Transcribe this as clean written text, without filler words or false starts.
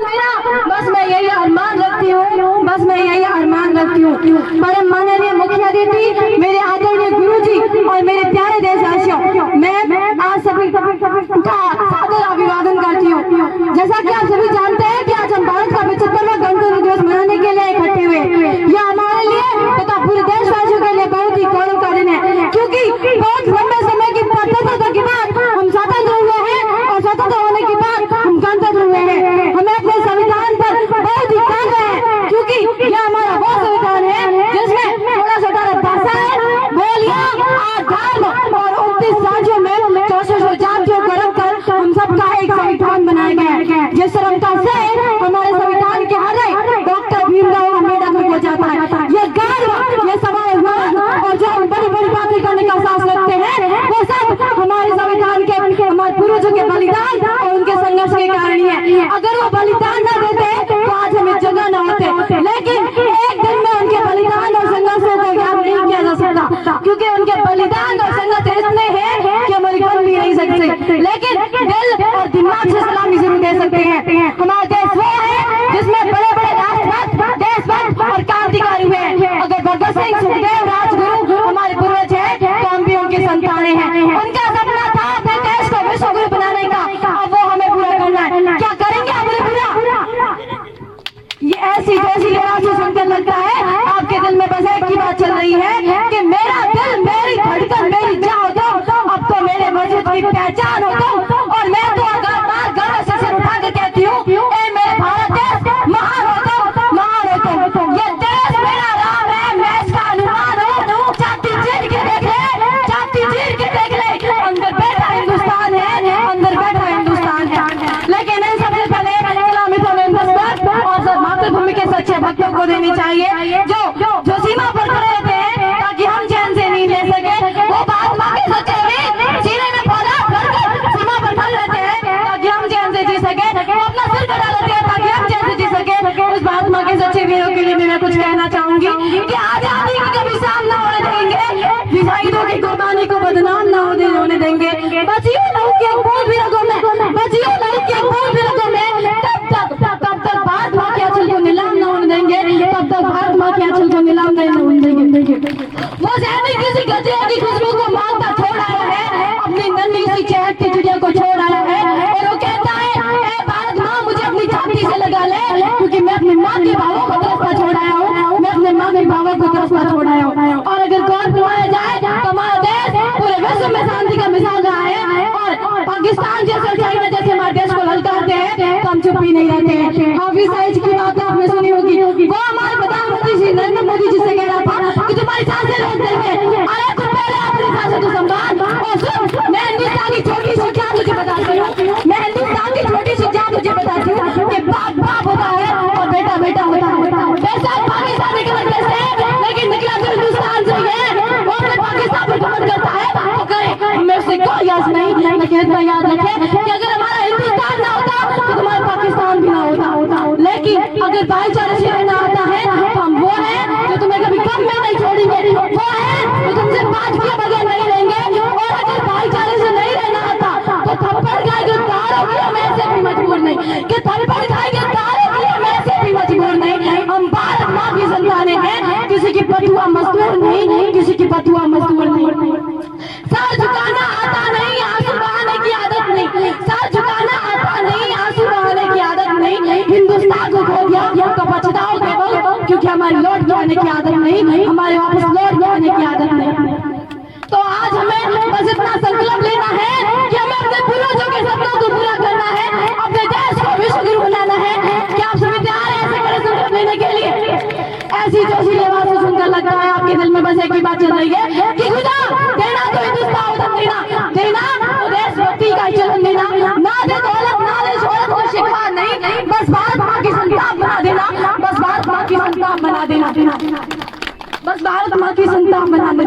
बस मैं यही अरमान रखती हूँ, बस मैं यही अरमान रखती हूँ। परम माननीय मुखिया अतिथि, मेरे आदरणीय गुरुजी और मेरे प्यारे देशवासियों, मैं आज सभी का सादर अभिवादन करती हूँ। जैसा कि आप सभी जानते हैं कि आज हम भारत का 75वां गणतंत्र दिवस मनाने के लिए इकट्ठे हुए। यह हमारे लिए तथा पूरे देशवासियों के लिए बहुत ही गौरव का दिन है, क्योंकि बहुत लंबे समय की प्रतीक्षा के बाद हम स्वतंत्र हुए हैं और स्वतंत्र होने के बाद हम गणतंत्र हुए हैं। हमें अपने संविधान पर बहुत ही गर्व है, क्योंकि यह हमारा वो संविधान है जिसमें 16 भाषा है, बोलियां, धर्म और 29 राज्यों में 64 जातियों को रखकर हम सबका एक संविधान बनाया गया है। जिस श्रमता से हमारे संविधान के हृदय डॉक्टर भीमराव अम्बेडकर को जाता है। ये गर्व, ये समाधान और जो हम बड़ी बड़ी बातें करने का साहस रखते हैं, वो सब हमारे संविधान के, हमारे पूर्वजों के बलिदान और उनके संघर्ष के कारण ही है। अगर वो बलिदान न देते तो आज हमें जगह न होते, लेकिन एक दिन में उनके बलिदान और संघर्षों को याद नहीं किया जा सकता, क्योंकि उनके बलिदान और संघर्ष इतने हैं कि हम बन भी नहीं सकते, लेकिन दिल और दिमाग से सलामी जरूर दे सकते हैं। हमारा देश वो है जिसमें बड़े बड़े राष्ट्रभक्त, देशभक्त और क्रांतिकारी हुए हैं। अगर भगत सिंह, सुखदेव, राजगुरु हमारे पूर्वज हैं तो हम भी उनके संतानें हैं। उनका सपना था अपने देश को विश्व गुरु बनाने का, अब वो हमें पूरा करना है। क्या करेंगे हमें पूरा? ये ऐसी जैसी आवाज सुनकर लगता है आपके दिल में बस एक ही बात चल रही है कि मेरा दिल, मेरी धड़कन, मेरी जान हो तो अब तो मेरे वजूद की पहचान हो तो। और मैं तो अगर गर्व से सिर उठा कर कहती हूँ, ए मेरे भारत देश महान हो तो, महान हो तो। ये देश मेरा राम है, मैं इसका अनुमान हूँ। जाति चीर के देख ले, जाति चीर के देख ले, अंदर बैठा हिंदुस्तान है, अंदर बैठा हिंदुस्तान है। लेकिन इन सबसे पहले सलामी तो और सब मातृभूमि के सच्चे भक्तों को देनी चाहिए, जो सीमा पर खड़े रहते हैं ताकि हम चैन से नींद ले सके। वो महात्मा के सच्चे वीर सीने में पौधा भरकर सीमा पर खड़े रहते हैं ताकि हम चैन से जी सके। वो अपना सिर कटा लेते हैं ताकि हम चैन से जी सके। उस महात्मा के सच्चे वीरों के लिए मैं कुछ कहना चाहूंगी कि आजादी की कभी सामना होने देंगे, शहीदों की कुर्बानी को बदनाम न होने देंगे। बचियो लहू की एक बूंद भी रगों में, बचियो लहू की एक बूंद भी रगों में, तब तक भारत माँ के आंचल को नीलाम न होने देंगे, तब तक भारत माँ के आंचल को नीलाम नहीं होने देंगे। वो सैनिक किसी गजरे की खुशबू को मांगता छोड़ आया है, अपनी नन्ही सी चहकती चिड़िया को छोड़ आया है, और वो कहता है, ए भारत माँ मुझे अपनी छाती से लगा ले, क्योंकि मैं अपनी माँ के भावों को तरसता छोड़ आया हूँ, मैं अपने माँ के भावों को तरसता छोड़ आया हूँ। और अगर गौर फरमाया जाए तो हमारा देश पूरे विश्व में शांति का मिसाल रहा है, और पाकिस्तान जैसे चाइना जैसे हमारे देश को ललकारते हैं तो हम चुप ही नहीं रहते हैं। हाफिज सईद की बात आपने सुनी होगी, वो हमारे प्रधानमंत्री श्री नरेंद्र मोदी जी से कह रहा था कि तुम्हारी सांसें रोक देंगे। अरे तुम पहले अपनी सांसें तो संभाल। और सुन, मैं हिंदुस्तान की छोटी सी जान तुझे बताती हूँ, मैं हिंदुस्तान की छोटी सी जान तुझे बताती हूँ कि बाप बाप होता है और बेटा बेटा होता है। वैसा पाकिस्तान निकला कैसे, लेकिन निकला तो हिंदुस्तान से है। वो अपने पाकिस्तान पर कमेंट करता है तो करे, हमें उससे कोई याद नहीं, लेकिन इतना याद रखें कि अगर हमारा हिंदुस्तान ना होता तो तुम्हारा पाकिस्तान भी ना होता। लेकिन अगर भाईचारे से रहना आता है तो हम वो हैं जो तुम्हें कभी कम में नहीं छोड़ेंगे, वो हैं जो तुमसे बात किए बगैर नहीं रहेंगे। और अगर भाईचारे से नहीं रहना आता तो थप्पड़ खाएंगे तारों की, हम ऐसे भी मजबूर नहीं कि थप्पड़ खाएंगे तारों की, हम ऐसे भी मजबूर नहीं। हम भारत माँ की संतानें हैं, किसी की बथुआ मजदूर नहीं, किसी की बथुआ मजदूर नहीं। सर झुकाना आता नहीं, आंसू बहाने की आदत नहीं, सर झुकाना आता नहीं, आंसू बहाने की आदत नहीं। हिंदुस्तान को खो दिया तो पछताओ केवल, क्योंकि हमारी लौट के आने की आदत नहीं, हमारे वापस लौट के आने की आदत नहीं। तो आज हमें बस इतना संकल्प लेना है कि हमें अपने पूर्वजों के सपनों को पूरा करना है, अपने देश को विश्व गुरु बनाना है। क्या आप सभी तैयार हैं ऐसे बड़े संकल्प लेने के लिए? ऐसी जोशीली आवाज से सुनकर लगता है आपके दिल में बस एक ही बात चल रही है कि खुदा देना तो हिंदुस्तान उधर देना तो देशभक्ति का चलन देना, ना दे दौलत ना दे शोहरत को शिकवा नहीं, बस भारत माँ की संतान बना देना, बस भारत माँ की संतान बना देना, बस भारत माँ की संतान बना देना।